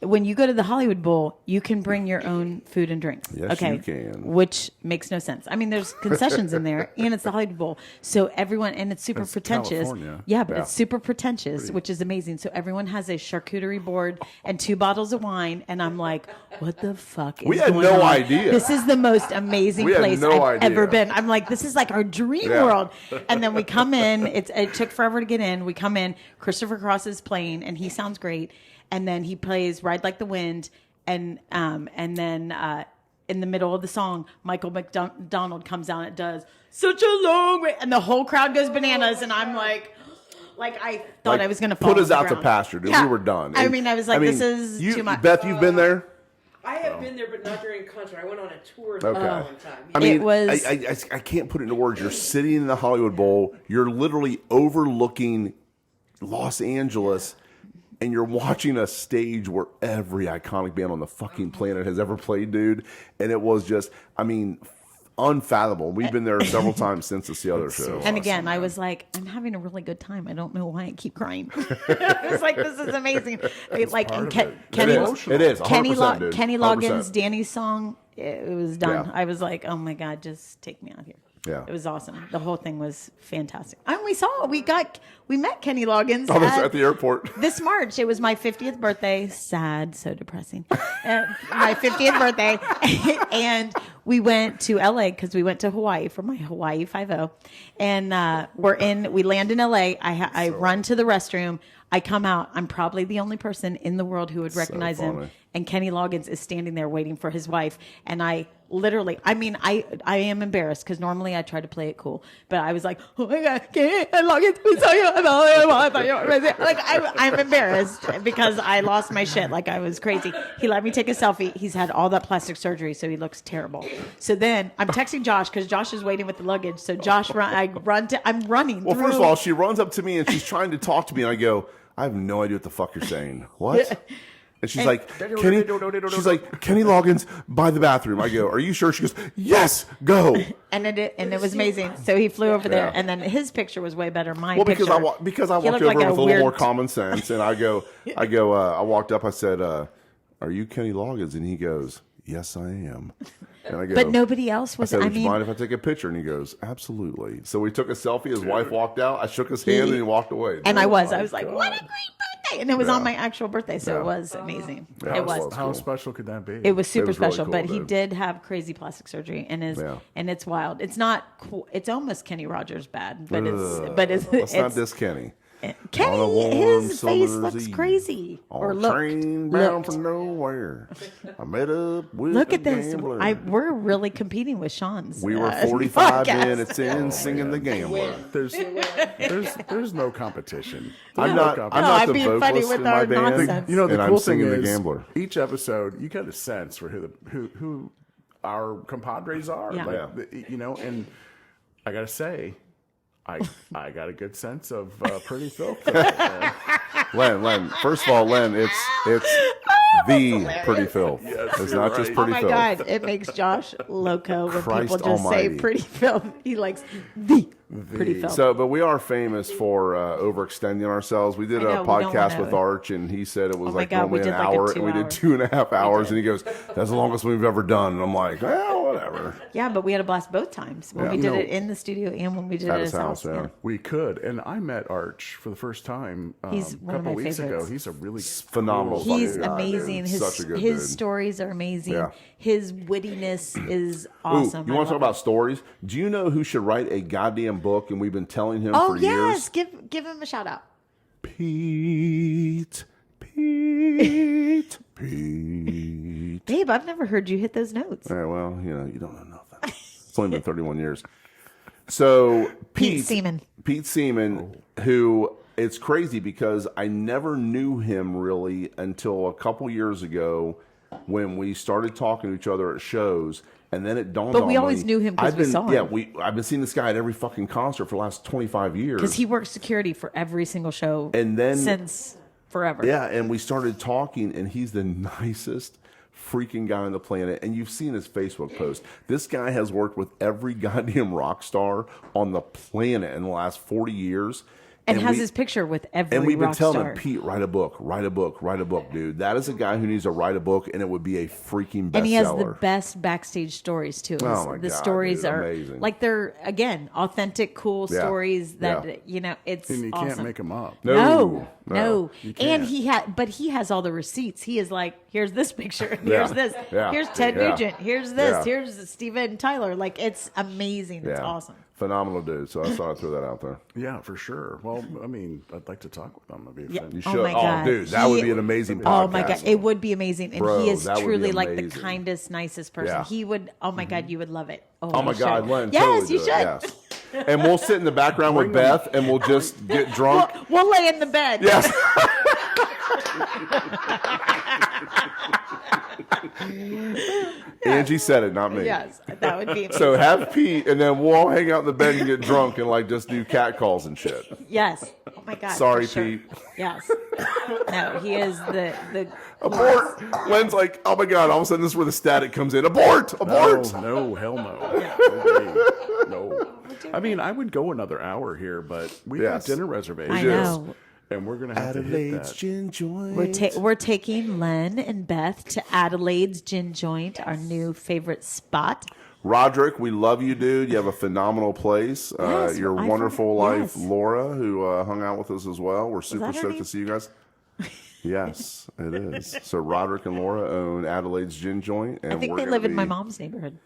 When you go to the Hollywood Bowl, you can bring your own food and drinks. Yes, okay, you can. Which makes no sense. I mean, there's concessions in there, and it's the Hollywood Bowl, so everyone, and it's super That's pretentious. California. Yeah, but Yeah. it's super pretentious, which is amazing. So everyone has a charcuterie board and 2 bottles of wine, and I'm like, what the fuck is We had going no on? idea. This is the most amazing We had place no I've idea. ever been. I'm like, this is like our dream Yeah. world. And then we come in. It took forever to get in. We come in. Christopher Cross is playing, and he sounds great. And then he plays "Ride Like the Wind," and then in the middle of the song, Michael McDonald comes out. And it does "Such a Long Way," and the whole crowd goes bananas. And I'm like I thought like, I was going to fall. put on us the out to ground. pasture, dude. Yeah. We were done. I mean, I was like, this is you, too much. Beth, you've been there? I have been there, but not during a concert. I went on a tour Okay. one time. I mean, It was- I can't put it into words. You're sitting in the Hollywood Bowl. You're literally overlooking Los Angeles, and you're watching a stage where every iconic band on the fucking planet has ever played, dude. And it was just, unfathomable. We've been there several times since to see other shows. And again, I was like, I'm having a really good time. I don't know why I keep crying. I was like, this is amazing. Like and part of it. Kenny, It is 100%, dude. Kenny 100%. Loggins, Danny's song, it was done. Yeah. I was like, oh my God, just take me out here. Yeah. It was awesome. The whole thing was fantastic. And we met Kenny Loggins At the airport. this March. It was my 50th birthday. Sad, so depressing. My 50th birthday. And we went to LA because we went to Hawaii for my Hawaii 5-0. And we land in LA. I run to the restroom. I come out. I'm probably the only person in the world who would recognize him. funny. And Kenny Loggins is standing there waiting for his wife. And I literally, I mean, I am embarrassed because normally I try to play it cool. But I was like, oh my God, Kenny Loggins, we saw you. Like, I'm embarrassed because I lost my shit. Like, I was crazy. He let me take a selfie. He's had all that plastic surgery, so he looks terrible. So then I'm texting Josh because Josh is waiting with the luggage. So Josh, I'm running Well, through. first of all, she runs up to me and she's trying to talk to me, and I go, I have no idea what the fuck you're saying. What? And she's like, Kenny Loggins by the bathroom. I go, are you sure? She goes, yes, go. And it was amazing. So he flew over there, and then his picture was way better. Mine, Well, because picture, because I he walked looked over like with a little weird- more common sense, and I walked up, I said, are you Kenny Loggins? And he goes, yes, I am. And I go, But nobody else I was. said, I would you mean, mind if I take a picture? And he goes, absolutely. So we took a selfie. His wife walked out. I shook his hand, and he walked away. and I was my like, God. what a great birthday! And it was on my actual birthday, so it was amazing. Yeah, it was. How special could that be? It was super was really special, cool, but he dude. did have crazy plastic surgery, and it's wild. It's not cool. It's almost Kenny Rogers bad, but Let's it's not diss Kenny. On a Kenny. warm His face summer's looks eve, crazy. On Or a looked. train bound Looked. from nowhere. I met up with Look a at this. gambler. We're really competing with Sean's. We were 45 podcast. minutes in singing the gambler. There's no competition. I'm not No, the I'm being funny vocalist with in our my band, nonsense. You know, the and cool I'm singing thing the is, gambler. each episode, you get a sense for who our compadres are. Yeah. And I gotta say, I got a good sense of Pretty Filth. Len, first of all, Len, it's the Pretty Filth. It's you're not just right. Pretty Oh my Filth. God, it makes Josh loco when Christ people just almighty. say Pretty Filth. He likes the Pretty Filth. So, but we are famous for overextending ourselves. We did I know, a we don't podcast wanna- with Arch, and he said it was my like God, we normally an did like a hour, 2 and we did hour. 2.5 hours, and he goes, "That's the longest we've ever done." And I'm like, well, whatever. Yeah, but we had a blast both times when Yeah. we You did know, it in the studio and when we did At it at his his house, house. yeah. We could, and I met Arch for the first time He's a one of couple my weeks favorites. ago. He's a really Phenomenal. cool He's fucking guy, amazing. dude. Such a good His dude. stories are amazing. Yeah. His wittiness is Ooh, awesome. you want to talk about stories? Do you know who should write a goddamn book? And we've been telling him Oh for yes, years. give him a shout out. Pete. Babe, I've never heard you hit those notes. All right, well, you don't know nothing. It's only been 31 years. So Pete Seaman. Pete Seaman, who it's crazy because I never knew him really until a couple years ago when we started talking to each other at shows. And then it dawned on me. But we always knew him 'cause I've we been- saw Yeah, him. I've been seeing this guy at every fucking concert for the last 25 years. Because he works security for every single show And then- since forever. Yeah, and we started talking, and he's the nicest freaking guy on the planet. And you've seen his Facebook post. This guy has worked with every goddamn rock star on the planet in the last 40 years. And has we- his picture with every And we've been rock telling star. him, Pete, write a book, dude. That is a guy who needs to write a book, and it would be a freaking bestseller. And he has the best backstage stories too. Oh, my the God, stories dude, are amazing. like they're again authentic, cool Yeah. stories that Yeah. it's and you awesome. can't make them up. No. You And can't. but he has all the receipts. He is like, here's this picture, Yeah. here's this, Yeah. here's Ted Yeah. Nugent, here's this, Yeah. here's Steven Tyler. Like it's amazing. It's Yeah. awesome. Phenomenal dude. So I thought I'd throw that out there. Yeah, for sure. Well, I mean, I'd like to talk with them. It'd be Yeah. fun. You Oh should. my God. Dude, that would be an amazing podcast. Oh my God, it would be amazing, and Bro, he is that would be truly like the amazing. kindest, nicest person. Yeah. He would. Oh my God, you would love it. Oh my you God, should. Len, Yes, totally you do should. it. Yes. And we'll sit in the background with Beth, and we'll just get drunk. We'll lay in the bed. Yes. Angie said it, not me. Yes, that would be. So have Pete, and then we'll all hang out in the bed and get drunk and like just do cat calls and shit. Yes. Oh my God. Sorry, for sure. Pete. Yes. No, he is the. Abort. Len's like, oh my God! All of a sudden, this is where the static comes in. Abort! Abort! No, hell no. No. I mean, I would go another hour here, but we Yes. got dinner reservations. I know. And we're going to have to hit Adelaide's that. gin joint. We're taking Len and Beth to Adelaide's Gin Joint, our new favorite spot. Roderick, we love you, dude. You have a phenomenal place. Yes, Your I wonderful forgot- wife, yes. Laura, who hung out with us as well. We're super that her stoked name? to see you guys. Yes, it is. So Roderick and Laura own Adelaide's Gin Joint. And I think we're they gonna live in my be- mom's neighborhood.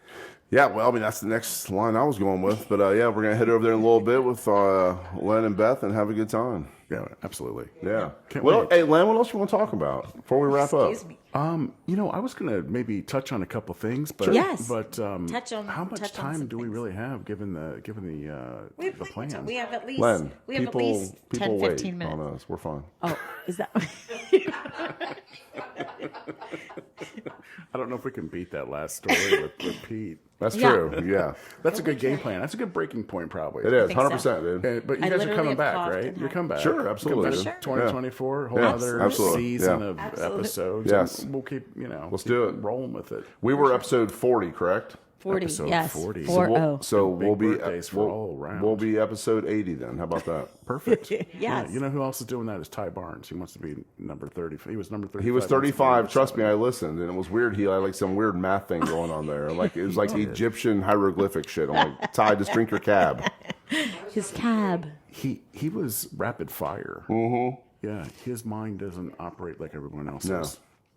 Yeah, well, I mean, that's the next line I was going with. But yeah, we're going to head over there in a little bit with Len and Beth and have a good time. Yeah, absolutely. Yeah. Can't Well, wait. hey, Len, what else you want to talk about before we wrap up? Excuse me. I was going to maybe touch on a couple things, but Yes. but Touch on- how much touch on time some do we things. really have given the We have the plenty of time. plan? We have at least Len, we have people, at least 10, people 15 wait minutes. on us. We're fine. Oh, is that? I don't know if we can beat that last story with Pete. That's Yeah. true. Yeah, That's a good game plan. That's a good breaking point, probably. it is. think so. 100%, dude. But you I guys are literally coming have back, coughed right? and You're had- coming back. Sure, absolutely. For sure. 2024, whole Yeah, other absolutely. season Yeah. of Absolutely. episodes. Yes. And we'll keep, Let's do it. rolling with it. We were episode 40, correct? 40. Episode Yes. 40. 40. So Big we'll be birthdays for all around. we'll be episode 80 then. How about that? Perfect. Yes. Yeah, you know who else is doing that is Ty Barnes. He wants to be number 30. He was number 35. He was 35. Trust me, I listened, and it was weird. He had like some weird math thing going on there. Like it was like Egyptian hieroglyphic shit. I'm like, Ty, just drink your cab. His cab. He was rapid fire. Mm-hmm. Yeah, his mind doesn't operate like everyone else's. No.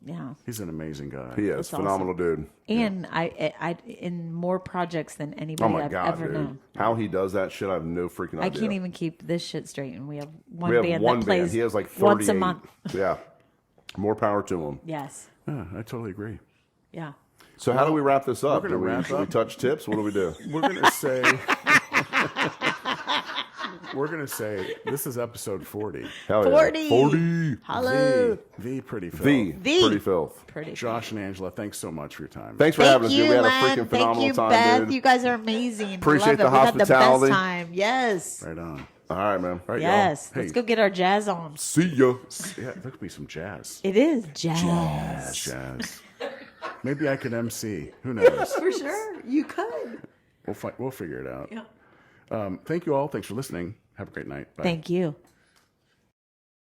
Yeah. He's an amazing guy. He is That's phenomenal, dude. And I in more projects than Oh anybody my I've god, ever dude! known. How he does that shit, I have no freaking idea. I can't even keep this shit straight. And we have one We have band one that plays band. He has like 38. once a month. Yeah, more power to him. Yes. Yeah, I totally agree. Yeah. So how do we wrap this up? We're gonna wrap should we up. touch tips? What do we do? We're gonna say. We're gonna say this is episode 40. Hell 40. Yeah. 40. Hello. The Pretty Filth. The Pretty Filth. Pretty. Josh and Angela, thanks so much for your time. Thanks for having us, dude. We had a freaking phenomenal Thank you, time, Beth. dude. You guys are amazing. Appreciate Love the it. We had the hospitality. best time. Yes. Right on. All right, man. All right, Yes. y'all. Let's Hey, go get our jazz on. See ya. Yeah, there could be some jazz. It is jazz. Jazz. Maybe I could MC. Who knows? For sure. You could. We'll figure it out. Yeah. Thank you all. Thanks for listening. Have a great night. Bye. Thank you.